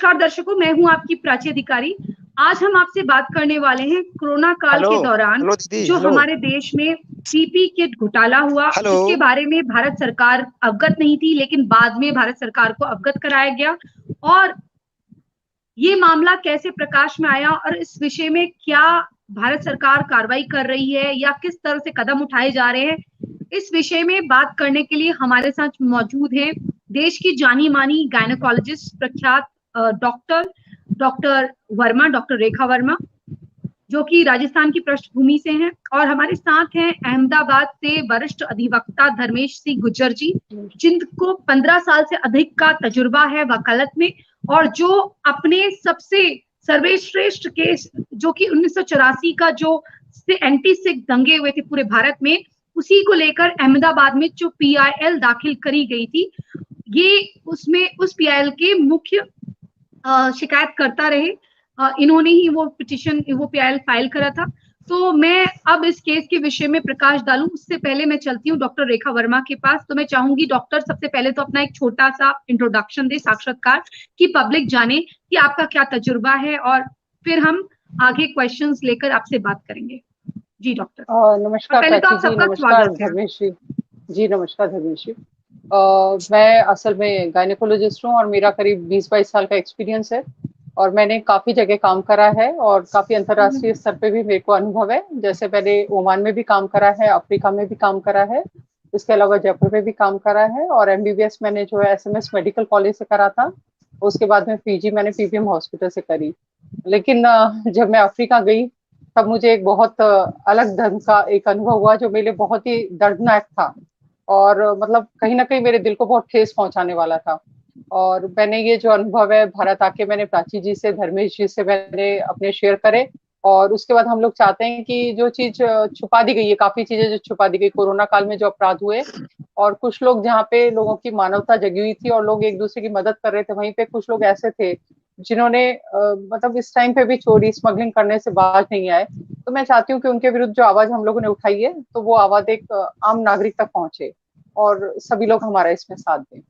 नमस्कार दर्शकों, मैं हूं आपकी प्राची अधिकारी। आज हम आपसे बात करने वाले हैं कोरोना काल के दौरान हेलो दीदी। जो हेलो हमारे देश में पीपी किट घोटाला हुआ, हेलो। जिसके बारे में भारत सरकार अवगत नहीं थी, लेकिन बाद में भारत सरकार को अवगत कराया गया। और ये मामला कैसे प्रकाश में आया और इस विषय में क्या भारत सरकार कार्रवाई कर रही है या किस तरह से कदम उठाए जा रहे हैं, इस विषय में बात करने के लिए हमारे साथ मौजूद हैं देश की जानी मानी गायनेकोलॉजिस्ट प्रख्यात डॉक्टर वर्मा, डॉक्टर रेखा वर्मा, जो कि राजस्थान की पृष्ठभूमि से हैं। और हमारे साथ हैं अहमदाबाद से वरिष्ठ अधिवक्ता धर्मेश सिंह गुज्जर जी, जिनको 15 साल से अधिक का तजुर्बा है वकालत में, और जो अपने सबसे सर्वश्रेष्ठ केस, जो कि 1984 का जो एंटी सिख दंगे हुए थे पूरे भारत में, उसी को लेकर अहमदाबाद में जो पीआईएल दाखिल करी गई थी, ये उसमें उस पीआईएल के मुख्य शिकायत करता रहे। इन्होंने ही वो पिटीशन, वो पीआईएल फाइल करा था। तो मैं अब इस केस के विषय में प्रकाश डालूं, उससे पहले मैं चलती हूँ डॉक्टर रेखा वर्मा के पास। तो मैं चाहूंगी डॉक्टर सबसे पहले तो अपना एक छोटा सा इंट्रोडक्शन दे, साक्षात्कार, कि पब्लिक जाने कि आपका क्या तजुर्बा है, और फिर हम आगे क्वेश्चंस लेकर आपसे बात करेंगे। जी डॉक्टर। नमस्कार पहले तो प्राची आप जी। सबका नमस्कार स्वागत है। धर्मेश जी। जी नमस्कार धर्मेश जी। मैं असल में गायनेकोलॉजिस्ट हूँ और मेरा करीब 20-22 साल का एक्सपीरियंस है और मैंने काफी जगह काम करा है और काफी अंतर्राष्ट्रीय स्तर पे भी मेरे को अनुभव है। जैसे मैंने ओमान में भी काम करा है, अफ्रीका में भी काम करा है, इसके अलावा जयपुर में भी काम करा है और एमबीबीएस मैंने जो है एसएमएस मेडिकल कॉलेज से करा था। उसके बाद में पीजी मैंने पीबीएम हॉस्पिटल से करी। लेकिन जब मैं अफ्रीका गई तब मुझे एक बहुत अलग ढंग का एक अनुभव हुआ जो मेरे लिए बहुत ही दर्दनाक था और मतलब कहीं ना कहीं मेरे दिल को बहुत ठेस पहुंचाने वाला था। और मैंने ये जो अनुभव है भारत आके मैंने प्राची जी से, धर्मेश जी से मैंने अपने शेयर करे। और उसके बाद हम लोग चाहते हैं कि जो चीज छुपा दी गई है, काफी चीजें जो छुपा दी गई कोरोना काल में जो अपराध हुए, और कुछ लोग जहाँ पे लोगों की मानवता जगी हुई थी और लोग एक दूसरे की मदद कर रहे थे, वहीं पे कुछ लोग ऐसे थे जिन्होंने मतलब इस टाइम पे भी चोरी स्मगलिंग करने से बाज नहीं आए। तो मैं चाहती हूँ कि उनके विरुद्ध जो आवाज हम लोगों ने उठाई है तो वो आवाज एक आम नागरिक तक पहुंचे और सभी लोग हमारा इसमें साथ दें।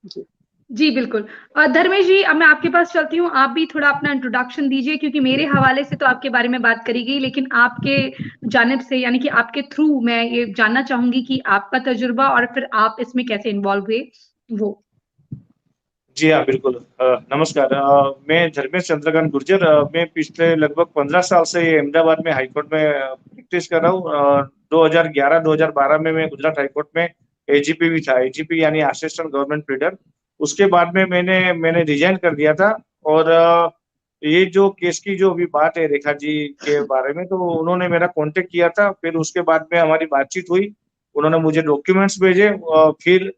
जी जी बिल्कुल। धर्मेश जी, अब मैं आपके पास चलती हूँ। आप भी थोड़ा अपना इंट्रोडक्शन दीजिए, क्योंकि मेरे हवाले से तो आपके बारे में बात करी गई, लेकिन आपके जानिब से, यानी कि आपके थ्रू, मैं ये जानना चाहूंगी कि आपका तजुर्बा और फिर आप इसमें कैसे इन्वॉल्व हुए वो। जी हाँ, बिल्कुल। नमस्कार। मैं धर्मेश चंद्रकांत गुर्जर। मैं पिछले लगभग 15 साल से अहमदाबाद में हाईकोर्ट में प्रैक्टिस कर रहा हूँ। 2011-2012 में मैं गुजरात हाईकोर्ट में एजीपी भी था। एजीपी यानी असिस्टेंट गवर्नमेंट प्लीडर। उसके बाद में मैंने रिजाइन कर दिया था। और ये जो केस की जो अभी बात है रेखा जी के बारे में, तो उन्होंने मेरा कांटेक्ट किया था। फिर उसके बाद में हमारी बातचीत हुई, उन्होंने मुझे डॉक्यूमेंट्स भेजे। फिर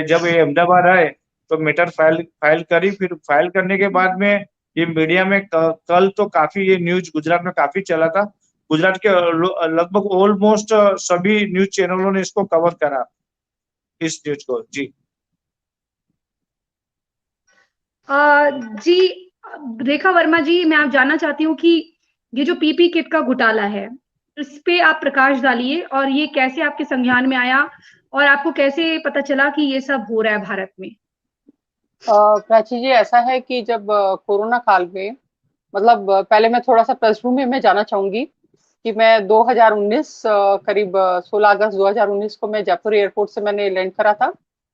जब ये अहमदाबाद आए तो मैटर फाइल करी। फिर फाइल करने के बाद में ये मीडिया में कल तो काफी ये न्यूज गुजरात में काफी चला था। गुजरात के लगभग ऑलमोस्ट सभी न्यूज चैनलों ने इसको कवर करा, इस न्यूज को। जी जी रेखा वर्मा जी, मैं आप जानना चाहती हूँ कि ये जो पीपी किट का घोटाला है, इस पे आप प्रकाश डालिए, और ये कैसे आपके संज्ञान में आया और आपको कैसे पता चला कि ये सब हो रहा है भारत में। प्राची जी, ऐसा है कि जब कोरोना काल में मतलब पहले मैं थोड़ा सा पृष्ठभूमि में जाना चाहूंगी कि मैं 2019 करीब 16 अगस्त 2019 को मैं जयपुर एयरपोर्ट से मैंने लैंड करा था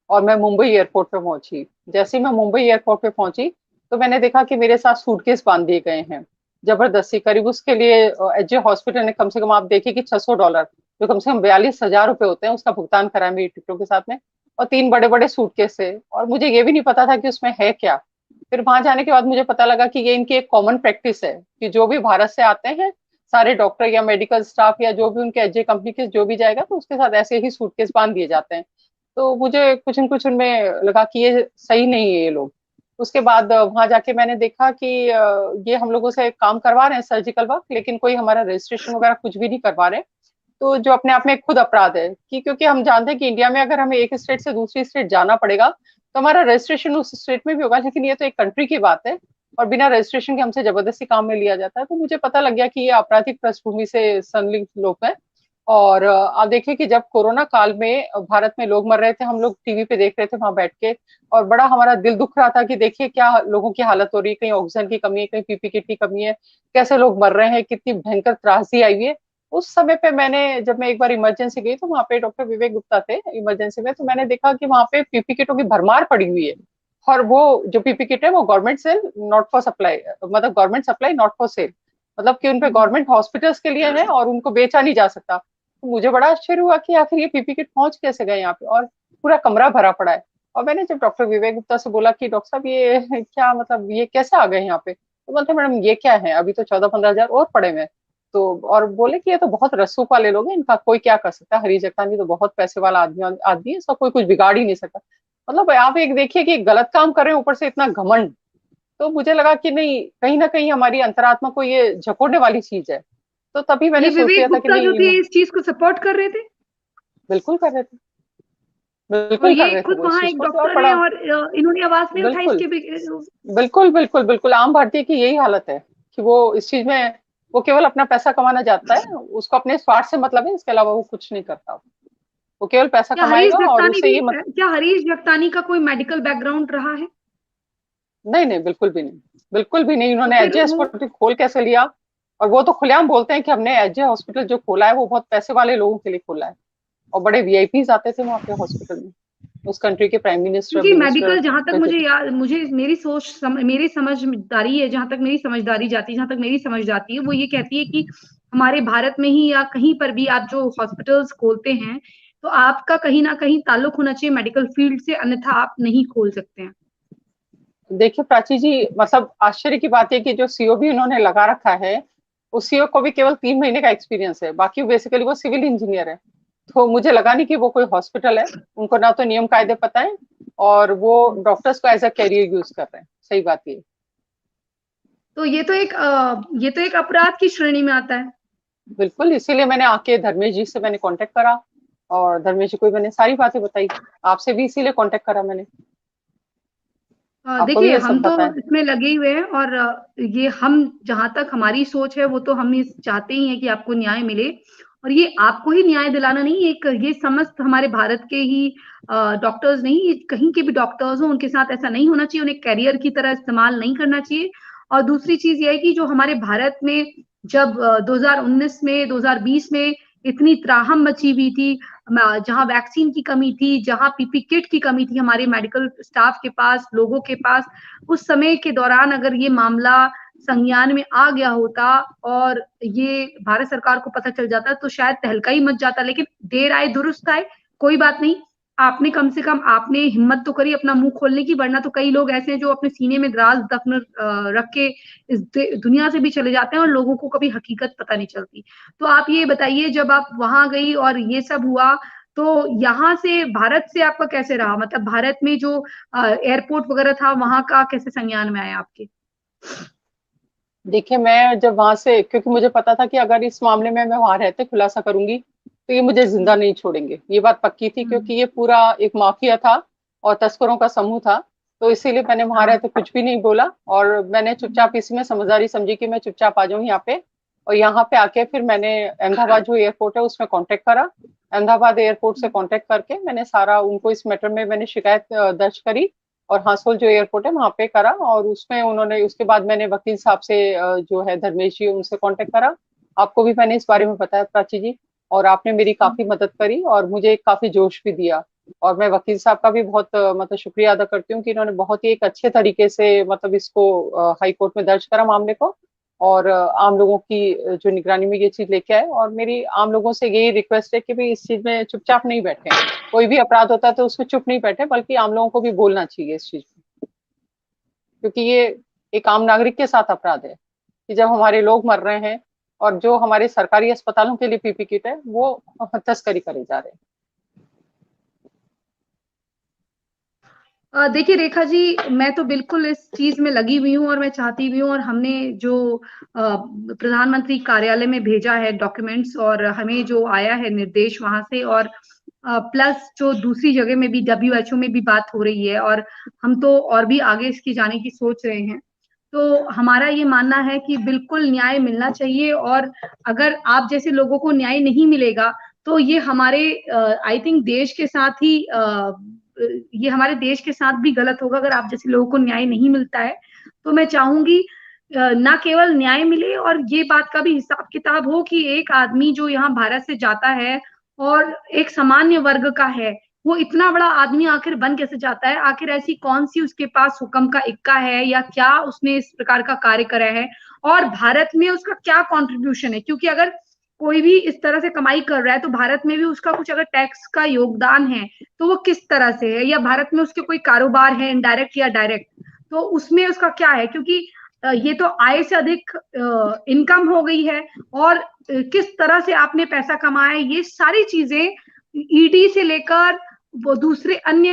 और मैं मुंबई एयरपोर्ट पे पहुंची। जैसे ही मैं मुंबई एयरपोर्ट पे पहुंची तो मैंने देखा कि मेरे साथ सूटकेस बांध दिए गए हैं जबरदस्ती। करीब उसके लिए एचजे हॉस्पिटल ने कम से कम, आप देखिए कि $600, जो कम से कम 42,000 रुपए होते हैं, उसका भुगतान कराया मेरी टिकटों के साथ में। और 3 बड़े बड़े सूटकेस थे और मुझे ये भी नहीं पता था कि उसमें है क्या। फिर वहां जाने के बाद मुझे पता लगा कि ये इनकी एक कॉमन प्रैक्टिस है कि जो भी भारत से आते हैं, सारे डॉक्टर या मेडिकल स्टाफ या जो भी उनके एचजे कंपनी के जो भी जाएगा, तो उसके साथ ऐसे ही सूटकेस बांध दिए जाते हैं। तो मुझे कुछ उनमें लगा कि ये सही नहीं है ये लोग। उसके बाद वहां जाके मैंने देखा कि ये हम लोगों से काम करवा रहे हैं सर्जिकल वर्क, लेकिन कोई हमारा रजिस्ट्रेशन वगैरह कुछ भी नहीं करवा रहे। तो जो अपने आप में एक खुद अपराध है कि क्योंकि हम जानते हैं कि इंडिया में अगर हमें एक स्टेट से दूसरी स्टेट जाना पड़ेगा तो हमारा रजिस्ट्रेशन उस स्टेट में भी होगा, लेकिन ये तो एक कंट्री की बात है और बिना रजिस्ट्रेशन के हमसे जबरदस्ती काम में लिया जाता है। तो मुझे पता लग गया कि ये आपराधिक पृष्ठभूमि से संलिग्न लोग हैं और आप देखिए कि जब कोरोना काल में भारत में लोग मर रहे थे, हम लोग टीवी पे देख रहे थे वहां बैठ के, और बड़ा हमारा दिल दुख रहा था कि देखिए क्या लोगों की हालत हो रही है, कहीं ऑक्सीजन की कमी है, कहीं पीपी किट की कमी है, कैसे लोग मर रहे हैं, कितनी भयंकर त्रासदी आई हुई है। उस समय पे जब मैं एक बार इमरजेंसी गई तो वहां पे डॉक्टर विवेक गुप्ता थे इमरजेंसी में, तो मैंने देखा कि वहां पे पीपी किटों की भरमार पड़ी हुई है। और वो जो पीपी किट है वो government sale not for supply, मतलब government supply not for sale, मतलब कि उनपे गवर्नमेंट हॉस्पिटल्स के लिए है और उनको बेचा नहीं जा सकता। तो मुझे बड़ा आश्चर्य हुआ कि आखिर ये पीपी किट पहुंच कैसे गए यहाँ पे, और पूरा कमरा भरा पड़ा है। और मैंने जब डॉक्टर विवेक गुप्ता से बोला कि डॉक्टर साहब ये क्या, मतलब ये कैसे आ गए यहाँ पे, तो बोलते मैडम ये क्या है, अभी तो 14-15 हजार और पड़े हुए हैं। तो और बोले कि ये तो बहुत रसूख वाले लोग हैं, इनका कोई क्या कर सकता है, हरी जगतानी तो बहुत पैसे वाला आदमी आदमी है, इसका कोई कुछ बिगाड़ ही नहीं सकता। मतलब आप एक देखिए कि गलत काम कर रहे हैं, ऊपर से इतना घमंड। तो मुझे लगा कि नहीं, कहीं ना कहीं हमारी अंतरात्मा को ये झकोड़ने वाली चीज है। तो तभी ये मैंने सोच विवेक लिया था कि गुप्ता जो नहीं, थे इस चीज को सपोर्ट कर रहे थे, बिल्कुल कर रहे थे, और बिल्कुल कर ये रहे थे खुद वो इस वहां चीज एक को, और डॉक्टर हैं बड़ा, और इन्होंने आवाज नहीं उठाई बिल्कुल इसके बिल्कुल बिल्कुल बिल्कुल आम भारतीय की यही हालत है कि वो इस चीज में, वो केवल अपना पैसा कमाना चाहता है, उसको अपने स्वार्थ से मतलब है, इसके अलावा वो कुछ नहीं करता। वो केवल पैसा कमाएगा और उसे ये क्या हरीश जगतानी का कोई मेडिकल बैकग्राउंड रहा है? नहीं नहीं, बिल्कुल भी नहीं, बिल्कुल भी नहीं। तो उन्होंने फिर एचजे वो, हॉस्पिटल खोल कैसे लिया? और वो तो खुलेआम बोलते हैं कि हमने एचजे हॉस्पिटल जो खोला है वो बहुत पैसे वाले लोगों के लिए खोला है, और बड़े वीआईपीज आते थे वहां पे हॉस्पिटल में, उस कंट्री के प्राइम मिनिस्टर, क्योंकि मिनिस्टर मेडिकल, जहां तक मुझे प्रेसिडेंट। याद, मुझे मेरी मेरी समझदारी है, जहां तक मेरी समझदारी जाती है, जहां तक मेरी समझ जाती है, वो ये कहती है कि हमारे भारत में ही या कहीं पर भी आप जो हॉस्पिटल्स खोलते हैं, तो आपका कहीं ना कहीं ताल्लुक होना चाहिए मेडिकल फील्ड से, अन्यथा आप नहीं खोल सकते हैं। देखिए प्राची जी, मतलब आश्चर्य की बात है कि जो सीओ भी उन्होंने लगा रखा है, उस सीओ को भी केवल 3 महीने का एक्सपीरियंस है, बाकी बेसिकली वो सिविल इंजीनियर है। तो मुझे लगा नहीं कि वो कोई हॉस्पिटल है, उनको ना तो नियम कायदे पता है, और वो डॉक्टर्स को एज अ कैरियर यूज कर रहे हैं। सही बात ये। तो ये तो एक अपराध की श्रेणी में आता है। बिल्कुल, इसीलिए मैंने आके धर्मेश जी से मैंने कांटेक्ट करा, और धर्मेश जी को भी मैंने सारी बातें बताई। आपसे भी इसीलिए कांटेक्ट करा मैंने, आपको भी देखिए, ये हम सब तो पता है। इसमें लगे हुए हैं, और ये हम, जहां तक हमारी सोच है वो तो हम इस चाहते ही हैं कि आपको न्याय मिले। और ये आपको ही न्याय दिलाना नहीं, एक ये समस्त हमारे भारत के ही डॉक्टर्स नहीं, ये कहीं के भी डॉक्टर्स हो, उनके साथ ऐसा नहीं होना चाहिए, उन्हें कैरियर की तरह इस्तेमाल नहीं करना चाहिए। और दूसरी चीज ये है कि जो हमारे भारत में जब 2019 में, 2020 में इतनी त्राहम मची हुई थी, जहां वैक्सीन की कमी थी, जहां पीपी किट की कमी थी हमारे मेडिकल स्टाफ के पास, लोगों के पास, उस समय के दौरान अगर ये मामला संज्ञान में आ गया होता और ये भारत सरकार को पता चल जाता, तो शायद तहलका ही मच जाता। लेकिन देर आए दुरुस्त आए, कोई बात नहीं। आपने कम से कम आपने हिम्मत तो करी अपना मुंह खोलने की, वरना तो कई लोग ऐसे हैं जो अपने सीने में राज दफन रख के इस दुनिया से भी चले जाते हैं और लोगों को कभी हकीकत पता नहीं चलती। तो आप ये बताइए, जब आप वहां गई और ये सब हुआ, तो यहाँ से, भारत से आपका कैसे रहा? मतलब भारत में जो एयरपोर्ट वगैरह था, वहां का कैसे संज्ञान में आया आपके? देखिए मैं जब वहां से, क्योंकि मुझे पता था कि अगर इस मामले में मैं वहां रहते खुलासा करूंगी तो ये मुझे जिंदा नहीं छोड़ेंगे, ये बात पक्की थी, क्योंकि ये पूरा एक माफिया था और तस्करों का समूह था। तो इसीलिए मैंने वहां हाँ। रहते कुछ भी नहीं बोला, और मैंने चुपचाप इसमें समझदारी समझी कि मैं चुपचाप आ जाऊं यहाँ पे। और यहाँ पे आके फिर मैंने अहमदाबाद जो एयरपोर्ट है उसमें कांटेक्ट करा। अहमदाबाद एयरपोर्ट से कांटेक्ट करके मैंने सारा उनको इस मैटर में मैंने शिकायत दर्ज करी, और हांसोल जो एयरपोर्ट है वहां पे करा, और उसमें उन्होंने, उसके बाद मैंने वकील साहब से जो है धर्मेश जी, उनसे कांटेक्ट करा। आपको भी मैंने इस बारे में बताया प्राची जी, और आपने मेरी काफी मदद करी और मुझे काफी जोश भी दिया। और मैं वकील साहब का भी बहुत मतलब शुक्रिया अदा करती हूँ कि इन्होंने बहुत ही एक अच्छे तरीके से मतलब इसको हाई कोर्ट में दर्ज करा मामले को, और आम लोगों की जो निगरानी में ये चीज लेके आए। और मेरी आम लोगों से यही रिक्वेस्ट है कि भाई इस चीज में चुपचाप नहीं बैठे, कोई भी अपराध होता है तो उसमें चुप नहीं बैठे, बल्कि आम लोगों को भी बोलना चाहिए इस चीज में, क्योंकि ये एक आम नागरिक के साथ अपराध है कि जब हमारे लोग मर रहे हैं और जो हमारे सरकारी अस्पतालों के लिए पीपी किट है वो तस्करी करे जा रहे हैं। देखिए रेखा जी, मैं तो बिल्कुल इस चीज में लगी हुई हूँ और मैं चाहती भी हूँ, और हमने जो प्रधानमंत्री कार्यालय में भेजा है डॉक्यूमेंट्स, और हमें जो आया है निर्देश वहां से, और प्लस जो दूसरी जगह में भी, WHO में भी बात हो रही है, और हम तो और भी आगे इसकी जाने की सोच रहे हैं। तो हमारा ये मानना है कि बिल्कुल न्याय मिलना चाहिए, और अगर आप जैसे लोगों को न्याय नहीं मिलेगा तो ये हमारे आई थिंक देश के साथ ही ये हमारे देश के साथ भी गलत होगा अगर आप जैसे लोगों को न्याय नहीं मिलता है। तो मैं चाहूंगी ना केवल न्याय मिले और ये बात का भी हिसाब किताब हो कि एक आदमी जो यहाँ भारत से जाता है और एक सामान्य वर्ग का है, वो इतना बड़ा आदमी आखिर बन कैसे जाता है, आखिर ऐसी कौन सी उसके पास हुक्म का इक्का है या क्या उसने इस प्रकार का कार्य करा है, और भारत में उसका क्या कंट्रीब्यूशन है। क्योंकि अगर कोई भी इस तरह से कमाई कर रहा है तो भारत में भी उसका कुछ अगर टैक्स का योगदान है तो वो किस तरह से है, या भारत में उसके कोई कारोबार है इनडायरेक्ट या डायरेक्ट, तो उसमें उसका क्या है। क्योंकि ये तो आय से अधिक इनकम हो गई है, और किस तरह से आपने पैसा कमाया, ये सारी चीजें ईडी से लेकर वो दूसरे अन्य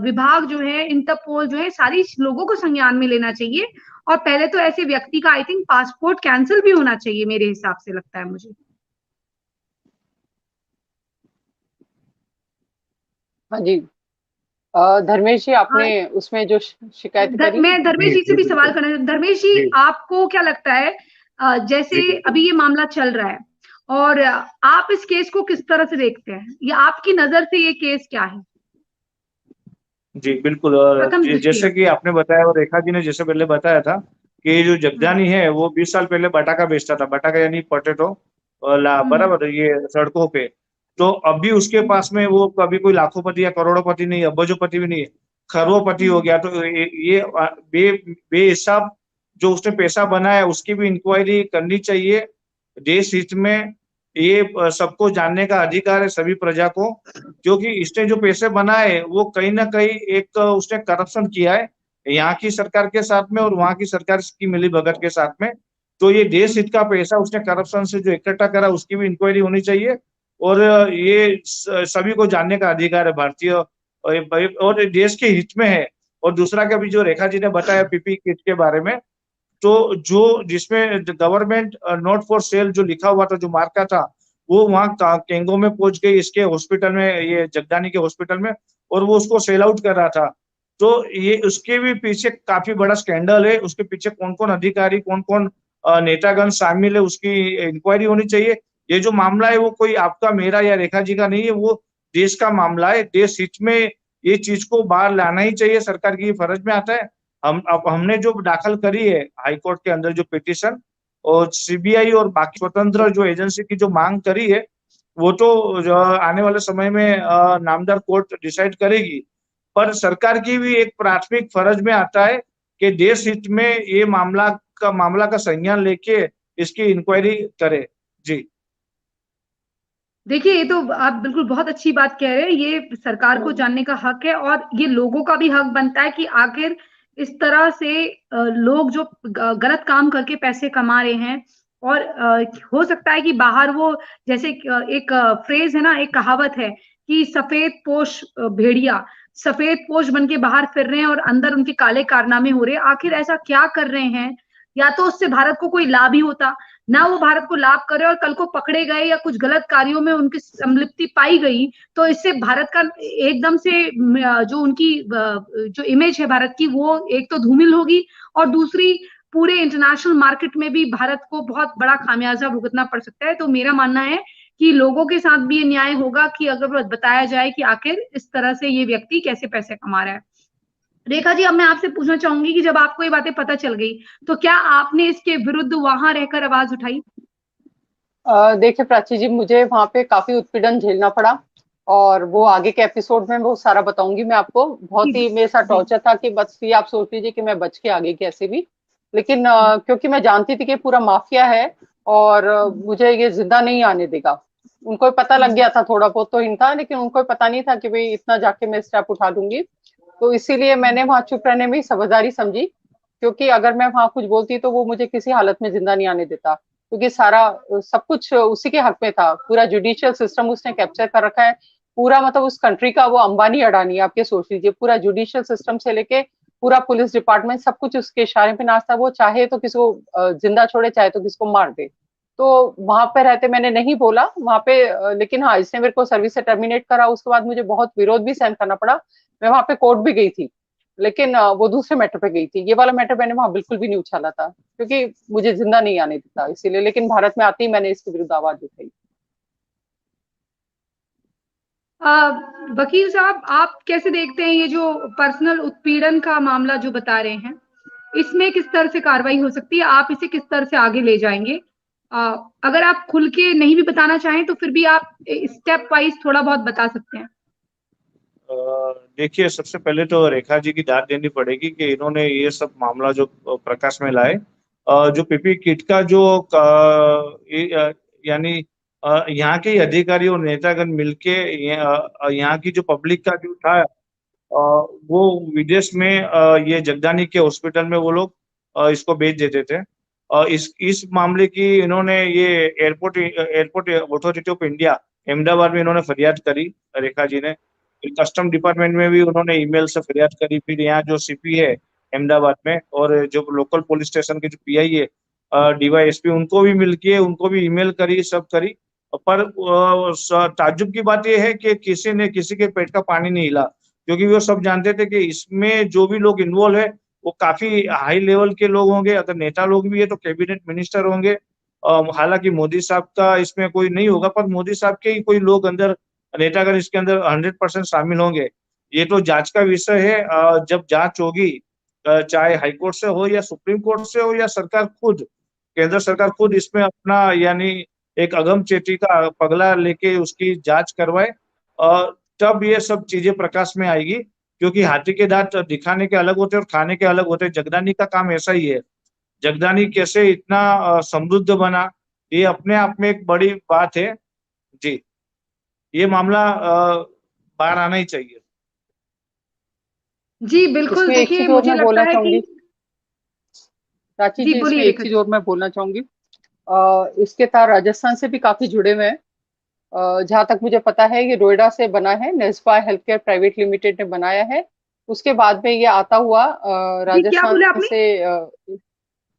विभाग जो है, इंटरपोल जो है, सारी लोगों को संज्ञान में लेना चाहिए। और पहले तो ऐसे व्यक्ति का आई थिंक पासपोर्ट कैंसिल भी होना चाहिए, मेरे हिसाब से लगता है मुझे। हाँ जी। धर्मेश जी, आपने उसमें जो शिकायत करी। मैं धर्मेश जी से भी सवाल बिल्कुल। करना, धर्मेश जी जी आपको क्या लगता है, जैसे जी अभी ये मामला चल रहा है और आप इस केस को किस तरह से देखते हैं, या आपकी नजर से ये केस क्या है जी बिल्कुल। और प्रथम जैसे दृष्टिया। कि आपने बताया और रेखा जी ने जैसे पहले बताया था कि जो जगदानी है वो 20 साल पहले बटाका बेचता था, बटाका यानी पोटैटो, हम्म बराबर, ये सड़कों पे। तो अभी उसके पास में वो कभी कोई लाखोपति या करोड़पति नहीं है, अब्बोपति भी नहीं है, खरबोपति हो हम्म गया। तो ये बेहिसाब जो उसने पैसा बनाया उसकी भी इंक्वायरी करनी चाहिए देश हित में। ये सबको जानने का अधिकार है सभी प्रजा को, क्योंकि इसने जो पैसे बनाए वो कहीं ना कहीं एक उसने करप्शन किया है यहाँ की सरकार के साथ में और वहां की सरकार की मिलीभगत के साथ में। तो ये देश हित का पैसा उसने करप्शन से जो इकट्ठा करा उसकी भी इंक्वायरी होनी चाहिए। और ये सभी को जानने का अधिकार है भारतीय, और देश के हित में है। और दूसरा का भी जो रेखा जी ने बताया पीपी किट के बारे में, तो जो जिसमें गवर्नमेंट नॉट फॉर सेल जो लिखा हुआ था, जो मार्का था, वो वहां केंगो में पहुंच गई इसके हॉस्पिटल में, ये जगदानी के हॉस्पिटल में, और वो उसको सेल आउट कर रहा था। तो ये उसके भी पीछे काफी बड़ा स्कैंडल है, उसके पीछे कौन कौन अधिकारी, कौन कौन नेतागण शामिल है, उसकी इंक्वायरी होनी चाहिए। ये जो मामला है वो कोई आपका मेरा या रेखा जी का नहीं है, वो देश का मामला है। देश हित में ये चीज को बाहर लाना ही चाहिए, सरकार की फर्ज में आता है। अब हमने जो दाखिल करी है हाई कोर्ट के अंदर जो पिटीशन, और सीबीआई और बाकी स्वतंत्र जो एजेंसी की जो मांग करी है, वो तो जो आने वाले समय में नामदार कोर्ट डिसाइड करेगी। पर सरकार की भी एक प्राथमिक फर्ज में आता है कि देश हित में ये मामला का संज्ञान लेके इसकी इंक्वायरी करे। जी देखिए, ये तो आप बिल्कुल बहुत अच्छी बात कह रहे हैं, ये सरकार को जानने का हक है, और ये लोगों का भी हक बनता है कि आखिर इस तरह से लोग जो गलत काम करके पैसे कमा रहे हैं, और हो सकता है कि बाहर वो, जैसे एक फ्रेज है ना, एक कहावत है कि सफेद पोश भेड़िया सफेद पोश बन के बाहर फिर रहे हैं और अंदर उनके काले कारनामे हो रहे हैं। आखिर ऐसा क्या कर रहे हैं, या तो उससे भारत को कोई लाभ ही होता, ना वो भारत को लाभ करे और कल को पकड़े गए या कुछ गलत कार्यों में उनकी संलिप्ति पाई गई, तो इससे भारत का एकदम से जो उनकी जो इमेज है भारत की, वो एक तो धूमिल होगी, और दूसरी पूरे इंटरनेशनल मार्केट में भी भारत को बहुत बड़ा खामियाजा भुगतना पड़ सकता है। तो मेरा मानना है कि लोगों के साथ भी ये न्याय होगा कि अगर बताया जाए कि आखिर इस तरह से ये व्यक्ति कैसे पैसे कमा रहा है। रेखा जी, अब मैं आपसे पूछना चाहूंगी कि जब आपको ये बातें पता चल गई तो क्या आपने इसके विरुद्ध वहां रहकर आवाज उठाई? देखिए प्राची जी, मुझे वहां पे काफी उत्पीड़न झेलना पड़ा, और वो आगे के एपिसोड में वो सारा बताऊंगी मैं आपको। बहुत जी ही मेरे साथ जी टॉर्चर था कि बस ये आप सोच लीजिए कि मैं बच के आ गई कैसे भी। लेकिन क्योंकि मैं जानती थी कि पूरा माफिया है, और मुझे ये जिंदा नहीं आने देगा। उनको पता लग गया था, थोड़ा बहुत तो हिंट था, लेकिन उनको पता नहीं था कि भाई इतना जाके मैं स्टेप उठा दूंगी। तो इसीलिए मैंने वहां चुप रहने में ही समझदारी समझी, क्योंकि अगर मैं वहां कुछ बोलती तो वो मुझे किसी हालत में जिंदा नहीं आने देता, क्योंकि सारा सब कुछ उसी के हक में था। पूरा जुडिशियल सिस्टम उसने कैप्चर कर रखा है, पूरा मतलब उस कंट्री का वो अंबानी अडानी आपके सोच लीजिए। पूरा जुडिशियल सिस्टम से लेके पूरा पुलिस डिपार्टमेंट सब कुछ उसके इशारे पे नाचता। वो चाहे तो किसी को जिंदा छोड़े, चाहे तो किसी को मार दे। तो वहां पे रहते मैंने नहीं बोला वहां पे, लेकिन हाँ, इसने मेरे को सर्विस से टर्मिनेट करा। उसके बाद मुझे बहुत विरोध भी सहन करना पड़ा। मैं वहां पे कोर्ट भी गई थी, लेकिन वो दूसरे मैटर पे गई थी। ये वाला मैटर मैंने वहां बिल्कुल भी नहीं उछाला था, क्योंकि मुझे जिंदा नहीं आने देता इसीलिए। लेकिन भारत में आते ही मैंने इसके विरुद्ध आवाज उठाई। वकील साहब, आप कैसे देखते हैं ये जो पर्सनल उत्पीड़न का मामला जो बता रहे हैं, इसमें किस तरह से कार्रवाई हो सकती है? आप इसे किस तरह से आगे ले जाएंगे? अगर आप खुल के नहीं भी बताना चाहें तो फिर भी आप स्टेप वाइज थोड़ा बहुत बता सकते हैं। देखिए, सबसे पहले तो रेखा जी की दाद देनी पड़ेगी कि इन्होंने ये सब मामला जो प्रकाश में लाए। जो पीपी किट का जो यानी यहाँ के अधिकारी और नेतागण मिलके यहाँ की जो पब्लिक का जो था, वो विदेश में ये जगदानी के हॉस्पिटल में वो लोग इसको भेज देते थे। इस मामले की इन्होंने ये airport authority of India Ahmedabad में इन्होंने फरियाद करी, रेखा जी ने। कस्टम डिपार्टमेंट में भी उन्होंने ईमेल से फरियाद करी। फिर यहाँ जो सीपी है अहमदाबाद में और जो लोकल पुलिस स्टेशन के जो पीआई है, डीवाईएसपी, उनको भी मिलके उनको भी ईमेल करी, सब करी। पर ताज्जुब की बात यह है कि किसी ने किसी के पेट का पानी नहीं हिला, क्योंकि वो सब जानते थे कि इसमें जो भी लोग इन्वॉल्व है वो काफी हाई लेवल के लोग होंगे। अगर नेता लोग भी है तो कैबिनेट मिनिस्टर होंगे। हालांकि मोदी साहब का इसमें कोई नहीं होगा, पर मोदी साहब के ही कोई लोग अंदर, नेतागण इसके अंदर 100% शामिल होंगे। ये तो जांच का विषय है। जब जांच होगी, चाहे हाईकोर्ट से हो या सुप्रीम कोर्ट से हो या सरकार खुद, केंद्र सरकार खुद इसमें अपना यानी एक अगमचेती का पगला लेके उसकी जांच करवाए, तब ये सब चीजें प्रकाश में आएगी। क्योंकि हाथी के दांत दिखाने के अलग होते हैं और खाने के अलग होते हैं। जगदानी का काम ऐसा ही है। जगदानी कैसे इतना समृद्ध बना, ये अपने आप में एक बड़ी बात है। जी, ये मामला बाहर आना ही चाहिए। जी बिल्कुल। इसमें एक देखिए, चीज और मुझे मैं लगता बोलना है चाहूंगी कि प्राची जी जी, इसमें बोलिए एक रेखा चीज जी। और मैं बोलना चाहूंगी। इसके तार राजस्थान से भी काफी जुड़े हुए हैं। जहां तक मुझे पता है ये नोएडा से बना है, नेस्बा हेल्थ केयर प्राइवेट लिमिटेड ने बनाया है। उसके बाद में ये आता हुआ जी क्या राजस्थान बोले आपने? से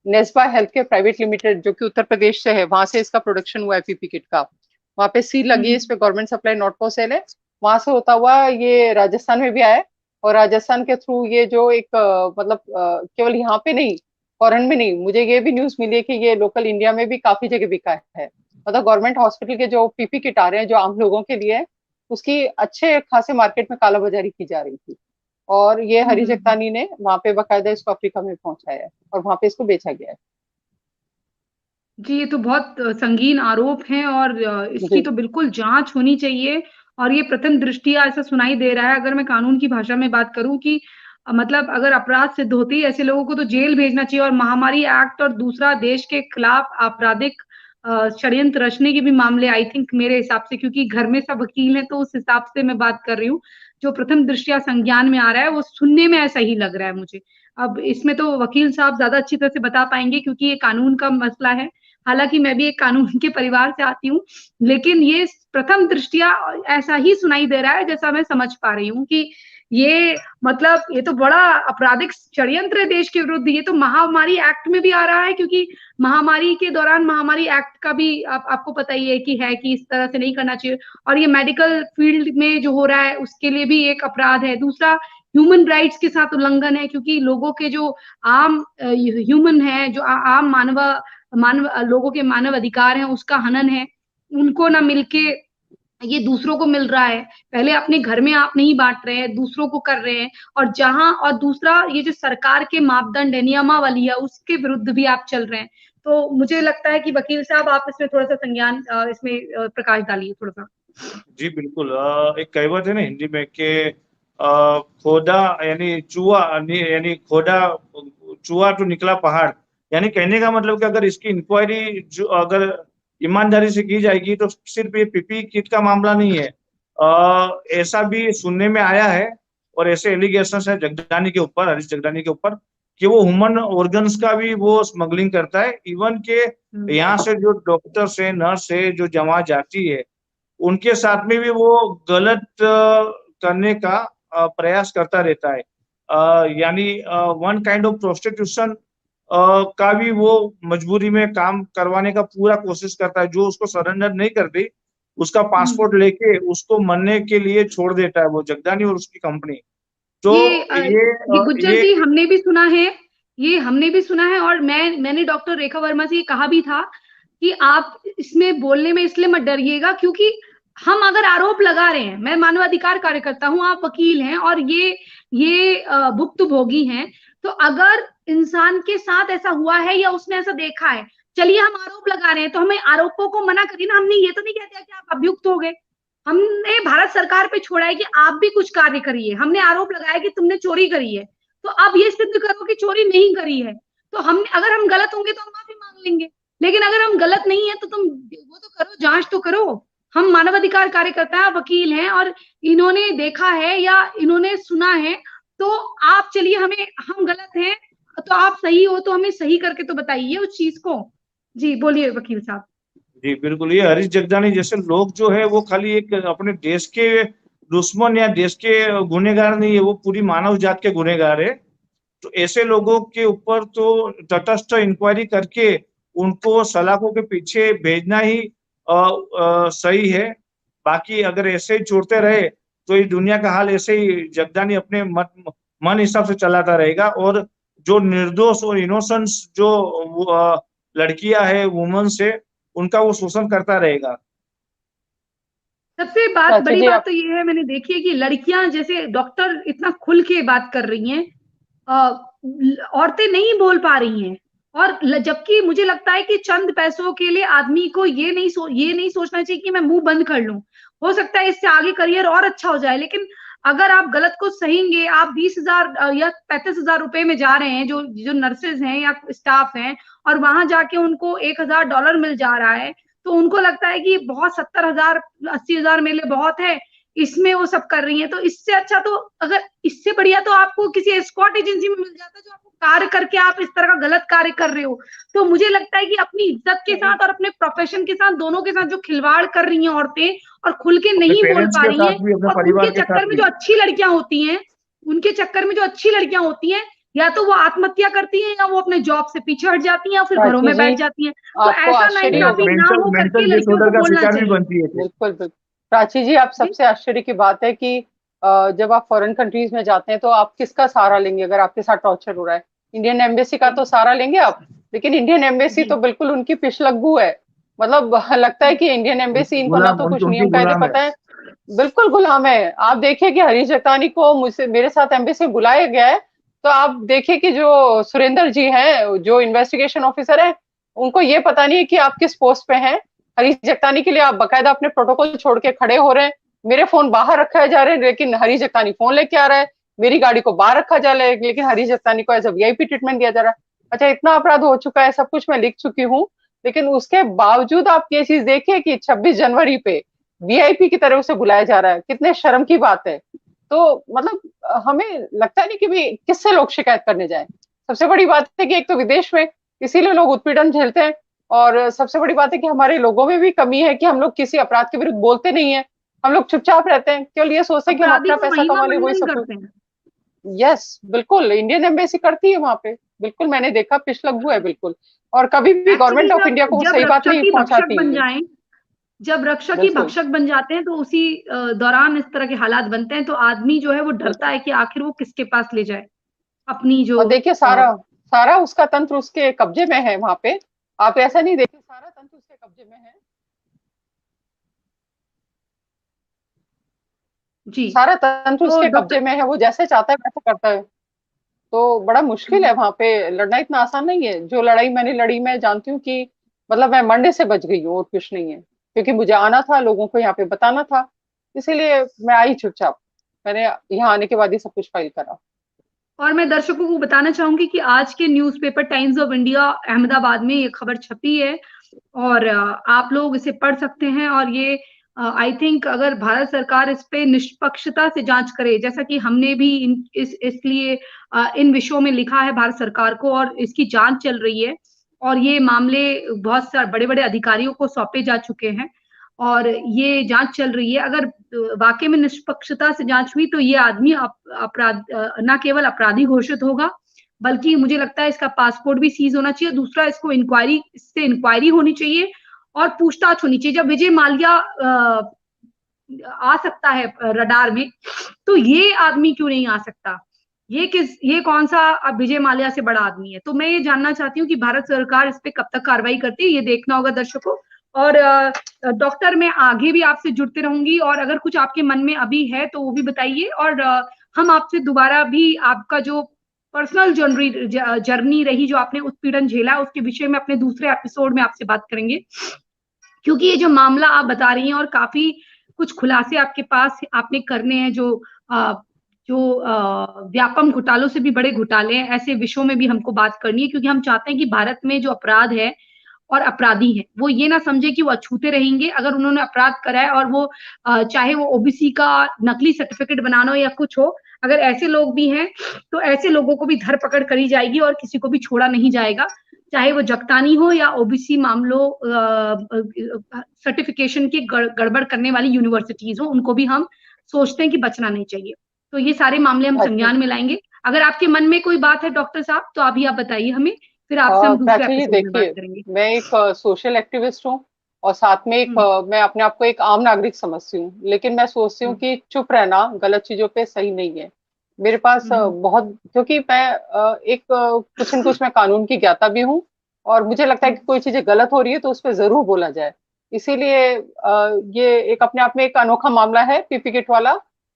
नेस्बा हेल्थ केयर प्राइवेट लिमिटेड, जो कि उत्तर प्रदेश से है, वहां से इसका प्रोडक्शन हुआ है पीपी किट का। वहां पे सील लगी है, इस पे government supply not for cell है। वहां से होता हुआ ये राजस्थान में भी आया है। और राजस्थान के थ्रू ये जो एक मतलब केवल यहाँ पे नहीं, फॉरेन में नहीं, मुझे ये भी न्यूज मिली है कि ये लोकल इंडिया में भी काफी जगह बिका है। मतलब गवर्नमेंट हॉस्पिटल के जो पीपी किट आ रहे हैं जो आम लोगों के लिए है, उसकी अच्छे खासे मार्केट में कालाबाजारी की जा रही थी। और ये हरी जगतानी ने वहां पे बकायदा इसको अफ्रीका में पहुंचाया है और वहां पे इसको बेचा गया है। जी, ये तो बहुत संगीन आरोप हैं और इसकी जी तो बिल्कुल जांच होनी चाहिए। और ये प्रथम दृष्टिया ऐसा सुनाई दे रहा है, अगर मैं कानून की भाषा में बात करूं, कि मतलब अगर अपराध सिद्ध होते ही ऐसे लोगों को तो जेल भेजना चाहिए। और महामारी एक्ट और दूसरा देश के खिलाफ आपराधिक षड्यंत्र रचने के भी मामले, आई थिंक मेरे हिसाब से, क्योंकि घर में सब वकील हैं तो उस हिसाब से मैं बात कर रही हूँ, जो प्रथम दृष्टिया संज्ञान में आ रहा है वो सुनने में ऐसा ही लग रहा है मुझे। अब इसमें तो वकील साहब ज्यादा अच्छी तरह से बता पाएंगे, क्योंकि ये कानून का मसला है। हालांकि मैं भी एक कानून के परिवार से आती हूँ, लेकिन ये प्रथम दृष्टिया ऐसा ही सुनाई दे रहा है जैसा मैं समझ पा रही हूँ कि ये मतलब ये तो बड़ा आपराधिक षड्यंत्र है देश के विरुद्ध। ये तो महामारी एक्ट में भी आ रहा है, क्योंकि महामारी के दौरान महामारी एक्ट का भी आपको पता ही है कि इस तरह से नहीं करना चाहिए। और ये मेडिकल फील्ड में जो हो रहा है उसके लिए भी एक अपराध है। दूसरा, ह्यूमन राइट्स के साथ उल्लंघन है, क्योंकि लोगों के जो आम ह्यूमन है, जो आम मानव लोगों के मानव अधिकार हैं, उसका हनन है। उनको ना मिलके ये दूसरों को मिल रहा है। पहले अपने घर में आप नहीं बांट रहे हैं, दूसरों को कर रहे हैं। और दूसरा, ये जो सरकार के मापदंड है, नियमावली है, उसके विरुद्ध भी आप चल रहे हैं। तो मुझे लगता है कि वकील साहब आप इसमें थोड़ा सा संज्ञान इसमें प्रकाश डालिए थोड़ा सा। जी बिल्कुल। एक कहावत है ना हिंदी में कि खोदा यानी चूहा, यानी खोदा चूहा तो निकला पहाड़। यानी कहने का मतलब कि अगर इसकी इंक्वायरी जो अगर ईमानदारी से की जाएगी तो सिर्फ ये पीपी किट का मामला नहीं है। ऐसा भी सुनने में आया है और ऐसे एलिगेशन है जगदानी के ऊपर, हरीश जगदानी के ऊपर, कि वो ह्यूमन ऑर्गन्स का भी वो स्मगलिंग करता है। इवन के यहाँ से जो डॉक्टर्स है, नर्स है, जो जमात जाती है, उनके साथ में भी वो गलत करने का प्रयास करता रहता है। यानी वन काइंड ऑफ प्रोस्टिट्यूशन का भी वो मजबूरी में काम करवाने का पूरा कोशिश करता है। जो उसको सरेंडर नहीं करती, उसका पासपोर्ट लेके उसको मरने के लिए छोड़ देता है वो जगदानी और उसकी कंपनी। तो ये गुज्जर जी हमने भी सुना है, ये हमने भी सुना है, और मैंने डॉक्टर रेखा वर्मा से कहा भी था कि आप इसमें बोलने में इसलिए मत डरिएगा, क्योंकि हम अगर आरोप लगा रहे हैं, मैं मानवाधिकार कार्यकर्ता हूं, आप वकील हैं, और ये भुक्तभोगी हैं, तो अगर इंसान के साथ ऐसा हुआ है या उसने ऐसा देखा है, चलिए हम आरोप लगा रहे हैं तो हमें आरोपों को मना करिए ना। हमने ये तो नहीं कहते कि आप अभियुक्त हो गए, हमने भारत सरकार पे छोड़ा है कि आप भी कुछ कार्य करिए। हमने आरोप लगाया कि तुमने चोरी करी है, तो अब ये सिद्ध करो कि चोरी नहीं करी है। तो हम अगर हम गलत होंगे तो हम माफी मांग लेंगे, लेकिन अगर हम गलत नहीं है तो तुम वो तो करो, जांच तो करो। हम मानवाधिकार कार्यकर्ता हैं, वकील हैं, और इन्होंने देखा है या इन्होंने सुना है, तो आप चलिए, हमें, हम गलत हैं तो आप सही हो, तो हमें सही करके तो बताइए उस चीज को। जी बोलिए वकील साहब। जी बिल्कुल, ये हरीश जगदानी जैसे लोग जो है वो खाली एक अपने देश के दुश्मन या देश के गुनहगार नहीं है, वो पूरी मानव जात के गुनहगार है। तो ऐसे लोगों के ऊपर तो तटस्थ इंक्वायरी करके उनको सलाखों के पीछे भेजना ही सही है। बाकी अगर ऐसे ही छोड़ते रहे तो ये दुनिया का हाल ऐसे ही जगदानी अपने मन हिसाब से चलाता रहेगा, और जो निर्दोष और इनोसेंस जो लड़कियां है, वुमेन्स है, उनका वो शोषण करता रहेगा। सबसे बड़ी बात तो ये है, मैंने देखी है कि लड़कियां, जैसे डॉक्टर इतना खुल के बात कर रही हैं, औरतें नहीं बोल पा रही हैं, और जबकि मुझे लगता है कि चंद पैसों के लिए आदमी को ये नहीं सोचना चाहिए कि मैं मुंह बंद कर लूं। हो सकता है इससे आगे करियर और अच्छा हो जाए, लेकिन अगर आप गलत को सहेंगे, आप 20,000 या 35,000 रुपए में जा रहे हैं, जो जो नर्सेज हैं या स्टाफ हैं, और वहां जाके उनको $1,000 मिल जा रहा है, तो उनको लगता है कि बहुत 70,000 80,000 मेरे लिए बहुत है, इसमें वो सब कर रही हैं। तो इससे अच्छा तो, अगर इससे बढ़िया तो आपको किसी एस्कॉर्ट एजेंसी में मिल जाता, जो आपको कार्य करके आप इस तरह का गलत कार्य कर रहे हो। तो मुझे लगता है कि अपनी इज्जत के साथ और अपने प्रोफेशन के साथ, दोनों के साथ जो खिलवाड़ कर रही हैं औरतें, और खुल के नहीं बोल पा रही हैं, और उनके चक्कर में जो अच्छी लड़कियां होती हैं, उनके चक्कर में जो अच्छी लड़कियां होती हैं, या तो वो आत्महत्या करती हैं, या वो अपने जॉब से पीछे हट जाती हैं, या फिर घरों में बैठ जाती हैं। तो ऐसा नाइंसाफी ना हो करके लड़कियों को बोलना चाहिए। बिल्कुल बिल्कुल प्राची जी, आप सबसे आश्चर्य की बात है कि जब आप फॉरेन कंट्रीज में जाते हैं तो आप किसका सहारा लेंगे अगर आपके साथ टॉर्चर हो रहा है? इंडियन एम्बेसी का तो सहारा लेंगे आप, लेकिन इंडियन एम्बेसी तो बिल्कुल उनकी पिछलग्गू है। मतलब लगता है कि इंडियन एम्बेसी इनको ना तो कुछ नियम कायदे पता है, बिल्कुल गुलाम है। आप देखिए कि हरीश जगतानी को मुझसे मेरे साथ एम्बेसी बुलाया गया है, तो आप देखिए कि जो सुरेंद्र जी हैं, जो इन्वेस्टिगेशन ऑफिसर है, उनको ये पता नहीं है कि आप किस पोस्ट पे हैं। हरीश जगतानी के लिए आप बकायदा अपने प्रोटोकॉल छोड़ के खड़े हो रहे हैं, मेरे फोन बाहर रखा जा रहे हैं, लेकिन हरीश जगतानी फोन लेके आ रहा है, मेरी गाड़ी को बाहर रखा जा रहा है, लेकिन हरीश जगतानी को एज अ वीआईपी ट्रीटमेंट दिया जा रहा है। अच्छा, इतना अपराध हो चुका है, सब कुछ मैं लिख चुकी हूँ, लेकिन उसके बावजूद आप ये चीज देखिए कि 26 जनवरी पे वीआईपी की तरह उसे बुलाया जा रहा है, कितने शर्म की बात है। तो मतलब हमें लगता नहीं कि भी किससे लोग शिकायत करने जाए। सबसे बड़ी बात है कि एक तो विदेश में, इसीलिए लोग उत्पीड़न झेलते हैं, और सबसे बड़ी बात है कि हमारे लोगों में भी कमी है कि हम लोग किसी अपराध के विरुद्ध बोलते नहीं है, हम लोग चुपचाप रहते हैं, केवल ये सोचते हैं कि हम अपना पैसा कमा ले, वही सब कुछ। यस बिल्कुल, इंडियन एम्बेसी करती है वहां पे, बिल्कुल मैंने देखा, पिछलग्गू है बिल्कुल, और कभी भी गवर्नमेंट ऑफ इंडिया को सही बात नहीं पहुंचाती है। जब रक्षक ही भक्षक बन जाते हैं तो उसी दौरान इस तरह के हालात बनते हैं, तो आदमी जो है वो डरता है कि आखिर वो किसके पास ले जाए अपनी जो। और देखिए सारा उसका तंत्र उसके कब्जे में है वहां पे, आप ऐसा नहीं देखिए, सारा तंत्र उसके कब्जे में है जी, सारा तंत्र उसके कब्जे में है, वो जैसे चाहता है वैसे करता है। तो बड़ा मुश्किल है वहां पे लड़ना, इतना आसान नहीं है। जो लड़ाई मैंने लड़ी, मैं जानती हूँ कि मतलब मैं मरने से बच गई हूँ, और कुछ नहीं है, क्योंकि मुझे आना था, लोगों को यहाँ पे बताना था, इसीलिए मैं आई चुपचाप। मैंने यहाँ आने के बाद ही सब कुछ फाइल करा। और मैं दर्शकों को बताना चाहूंगी कि आज के newspaper times of India Ahmedabad में ये खबर छपी है, और आप लोग इसे पढ़ सकते हैं। और ये आई थिंक अगर भारत सरकार इस पे निष्पक्षता से जांच करे, जैसा कि हमने भी इसलिए इन विषयों में लिखा है भारत सरकार को, और इसकी जांच चल रही है, और ये मामले बहुत सारे बड़े बड़े अधिकारियों को सौंपे जा चुके हैं, और ये जांच चल रही है। अगर वाकई में निष्पक्षता से जांच हुई तो ये आदमी अपराध न केवल अपराधी घोषित होगा, बल्कि मुझे लगता है इसका पासपोर्ट भी सीज होना चाहिए। दूसरा, इसको इससे इंक्वायरी होनी चाहिए और पूछताछ होनी चाहिए। जब विजय माल्या आ सकता है रडार में, तो ये आदमी क्यों नहीं आ सकता? ये कौन सा अब विजय माल्या से बड़ा आदमी है? तो मैं ये जानना चाहती हूँ कि भारत सरकार इस पे कब तक कार्रवाई करती है, ये देखना होगा दर्शकों। और डॉक्टर, मैं आगे भी आपसे जुड़ते रहूंगी, और अगर कुछ आपके मन में अभी है तो वो भी बताइए, और हम आपसे दोबारा भी आपका जो पर्सनल जर्नी रही, जो आपने उत्पीड़न झेला, उसके विषय में अपने दूसरे एपिसोड में आपसे बात करेंगे। क्योंकि ये जो मामला आप बता रही हैं, और काफी कुछ खुलासे आपके पास आपने करने हैं, जो व्यापम घोटालों से भी बड़े घोटाले हैं, ऐसे विषयों में भी हमको बात करनी है, क्योंकि हम चाहते हैं कि भारत में जो अपराध है और अपराधी हैं, वो ये ना समझे कि वो अछूते रहेंगे। अगर उन्होंने अपराध करा है, और वो चाहे वो ओबीसी का नकली सर्टिफिकेट बनाना हो या कुछ हो, अगर ऐसे लोग भी हैं तो ऐसे लोगों को भी धरपकड़ करी जाएगी, और किसी को भी छोड़ा नहीं जाएगा, चाहे वो जगतानी हो या ओबीसी मामलों सर्टिफिकेशन की गड़बड़ करने वाली यूनिवर्सिटीज हो, उनको भी हम सोचते हैं कि बचना नहीं चाहिए। तो ये सारे मामले हम संज्ञान में लाएंगे। अगर आपके मन में कोई बात है डॉक्टर साहब, तो अभी आप बताइए हमें, फिर आपसे हम दूसरे प्राची जी एपिसोड में बात देखिए, करेंगे। मैं एक सोशल एक्टिविस्ट हूँ और साथ में एक मैं अपने आप को एक आम नागरिक समझती हूँ, लेकिन मैं सोचती हूँ कि चुप रहना गलत चीजों पे सही नहीं है। मेरे पास बहुत, क्योंकि मैं एक कुछ न कुछ मैं कानून की ज्ञाता भी हूँ, और मुझे लगता है कि कोई चीजें गलत हो रही है तो उस पर जरूर बोला जाए। इसीलिए ये एक अपने आप में एक अनोखा मामला है पीपी किट वाला,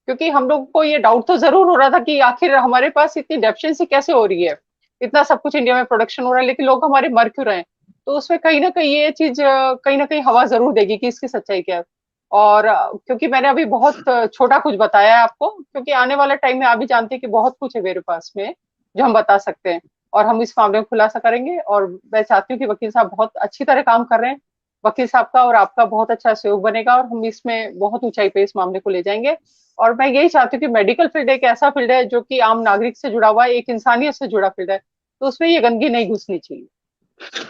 क्योंकि हम लोग को ये डाउट तो जरूर हो रहा था कि आखिर हमारे पास इतनी डेफिशिएंसी कैसे हो रही है, इतना सब कुछ इंडिया में प्रोडक्शन हो रहा है लेकिन लोग हमारे मर क्यों रहे हैं। तो उसमें कहीं ना कहीं ये चीज कहीं ना कहीं हवा जरूर देगी कि इसकी सच्चाई क्या है। और क्योंकि मैंने अभी बहुत छोटा कुछ बताया है आपको, क्योंकि आने वाले टाइम में आप भी जानते हैं कि बहुत कुछ है मेरे पास में जो हम बता सकते हैं, और हम इस मामले में खुलासा करेंगे। और मैं चाहती हूँ कि वकील साहब बहुत अच्छी तरह काम कर रहे हैं, वकील साहब का और आपका बहुत अच्छा सहयोग बनेगा, और हम इसमें बहुत ऊंचाई पे इस मामले को ले जाएंगे। और मैं यही चाहती हूँ कि मेडिकल फील्ड एक ऐसा फील्ड है जो कि आम नागरिक से जुड़ा हुआ है, एक इंसानियत से जुड़ा फील्ड है, तो उसमें ये गंदगी नहीं घुसनी चाहिए।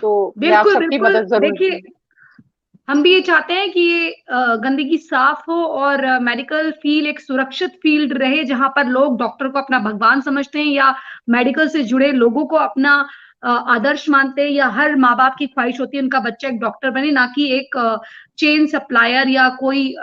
तो मैं आप बिल्कुल सबकी बिल्कुल, मदद जरूर। देखिए हम भी ये चाहते हैं कि ये गंदगी साफ हो, और मेडिकल फील्ड एक सुरक्षित फील्ड रहे, जहां पर लोग डॉक्टर को अपना भगवान समझते हैं, या मेडिकल से जुड़े लोगों को अपना आदर्श मानते हैं, या हर माँ बाप की ख्वाहिश होती है उनका बच्चा एक डॉक्टर बने, ना कि एक चेन सप्लायर या कोई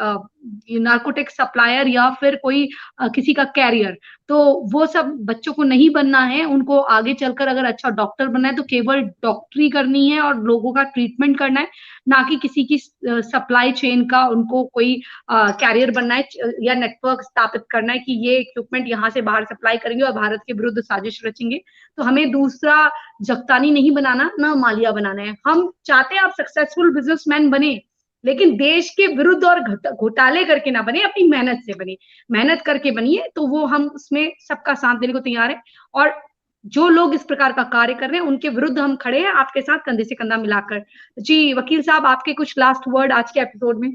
नार्कोटिक सप्लायर, या फिर कोई किसी का कैरियर। तो वो सब बच्चों को नहीं बनना है, उनको आगे चलकर अगर अच्छा डॉक्टर बनना है तो केवल डॉक्टरी करनी है और लोगों का ट्रीटमेंट करना है, ना कि किसी की सप्लाई चेन का उनको कोई कैरियर बनना है, या नेटवर्क स्थापित करना है कि ये इक्विपमेंट यहाँ से बाहर सप्लाई करेंगे और भारत के विरुद्ध साजिश रचेंगे। तो हमें दूसरा जगतानी नहीं बनाना, ना मालिया बनाना है। हम चाहते हैं आप सक्सेसफुल बिजनेसमैन बने, लेकिन देश के विरुद्ध और घोटाले करके ना बने, अपनी मेहनत से बने, मेहनत करके बनिए। तो वो हम उसमें सबका साथ देने को तैयार है, और जो लोग इस प्रकार का कार्य कर रहे हैं उनके विरुद्ध हम खड़े हैं, आपके साथ कंधे से कंधा मिलाकर। जी वकील साहब, आपके कुछ लास्ट वर्ड आज के एपिसोड में।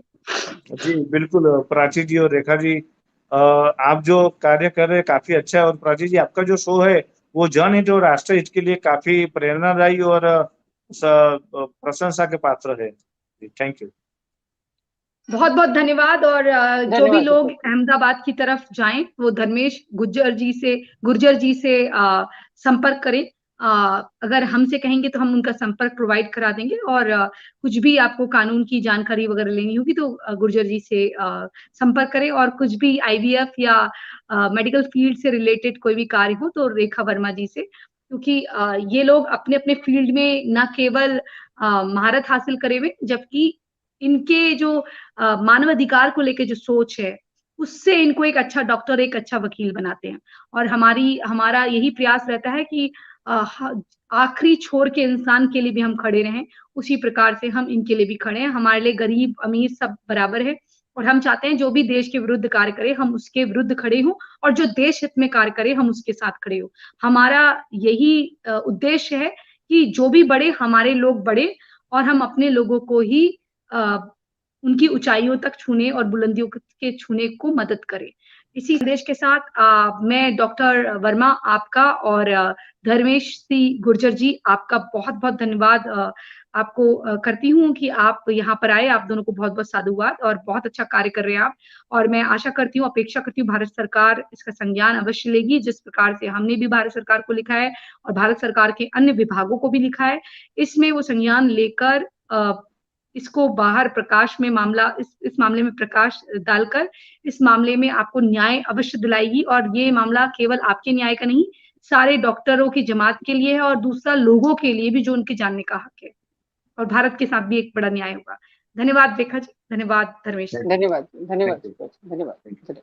जी बिल्कुल प्राची जी और रेखा जी, आप जो कार्य कर रहे हैं काफी अच्छा है, और प्राची जी आपका जो शो है वो जनहित और राष्ट्र हित के लिए काफी प्रेरणादायी और प्रशंसा के पात्र है। Thank you. बहुत बहुत धन्यवाद। और जो भी धन्यवाद लोग जी। अहमदाबाद की तरफ जाएं, वो धर्मेश गुर्जर जी से संपर्क करें। अगर हमसे कहेंगे तो हम उनका संपर्क प्रोवाइड करा देंगे, और कुछ भी आपको कानून की जानकारी वगैरह लेनी होगी तो गुर्जर जी से संपर्क करें। और कुछ भी आईवीएफ या मेडिकल फील्ड से रिलेटेड कोई भी कार्य हो तो रेखा वर्मा जी से, क्योंकि ये लोग अपने अपने फील्ड में न केवल महारत हासिल करे हुए, जबकि इनके जो मानवाधिकार को लेकर जो सोच है, उससे इनको एक अच्छा डॉक्टर, एक अच्छा वकील बनाते हैं। और हमारा यही प्रयास रहता है कि आखिरी छोर के इंसान के लिए भी हम खड़े रहें, उसी प्रकार से हम इनके लिए भी खड़े हैं। हमारे लिए गरीब अमीर सब बराबर है, और हम चाहते हैं जो भी देश के विरुद्ध कार्य करे हम उसके विरुद्ध खड़े हों, और जो देश हित में कार्य करे हम उसके साथ खड़े हों। हमारा यही उद्देश्य है कि जो भी बढ़े हमारे लोग बढ़े, और हम अपने लोगों को ही उनकी ऊंचाइयों तक छूने और बुलंदियों के छूने को मदद करे। इसी संदेश के साथ मैं डॉक्टर वर्मा आपका, और धर्मेश सी गुर्जर जी आपका बहुत बहुत धन्यवाद आपको करती हूँ कि आप यहाँ पर आए। आप दोनों को बहुत बहुत साधुवाद, और बहुत अच्छा कार्य कर रहे हैं आप। और मैं आशा करती हूँ, अपेक्षा करती हूँ भारत सरकार इसका संज्ञान अवश्य लेगी, जिस प्रकार से हमने भी भारत सरकार को लिखा है और भारत सरकार के अन्य विभागों को भी लिखा है। इसमें वो संज्ञान लेकर इसको बाहर प्रकाश में मामला इस मामले में प्रकाश डालकर इस मामले में आपको न्याय अवश्य दिलाएगी। और ये मामला केवल आपके न्याय का नहीं, सारे डॉक्टरों की जमात के लिए है और दूसरा लोगों के लिए भी जो उनके जानने का हक है, और भारत के साथ भी एक बड़ा न्याय होगा। धन्यवाद रेखा जी, धन्यवाद धर्मेश। धन्यवाद धन्यवाद धन्यवाद।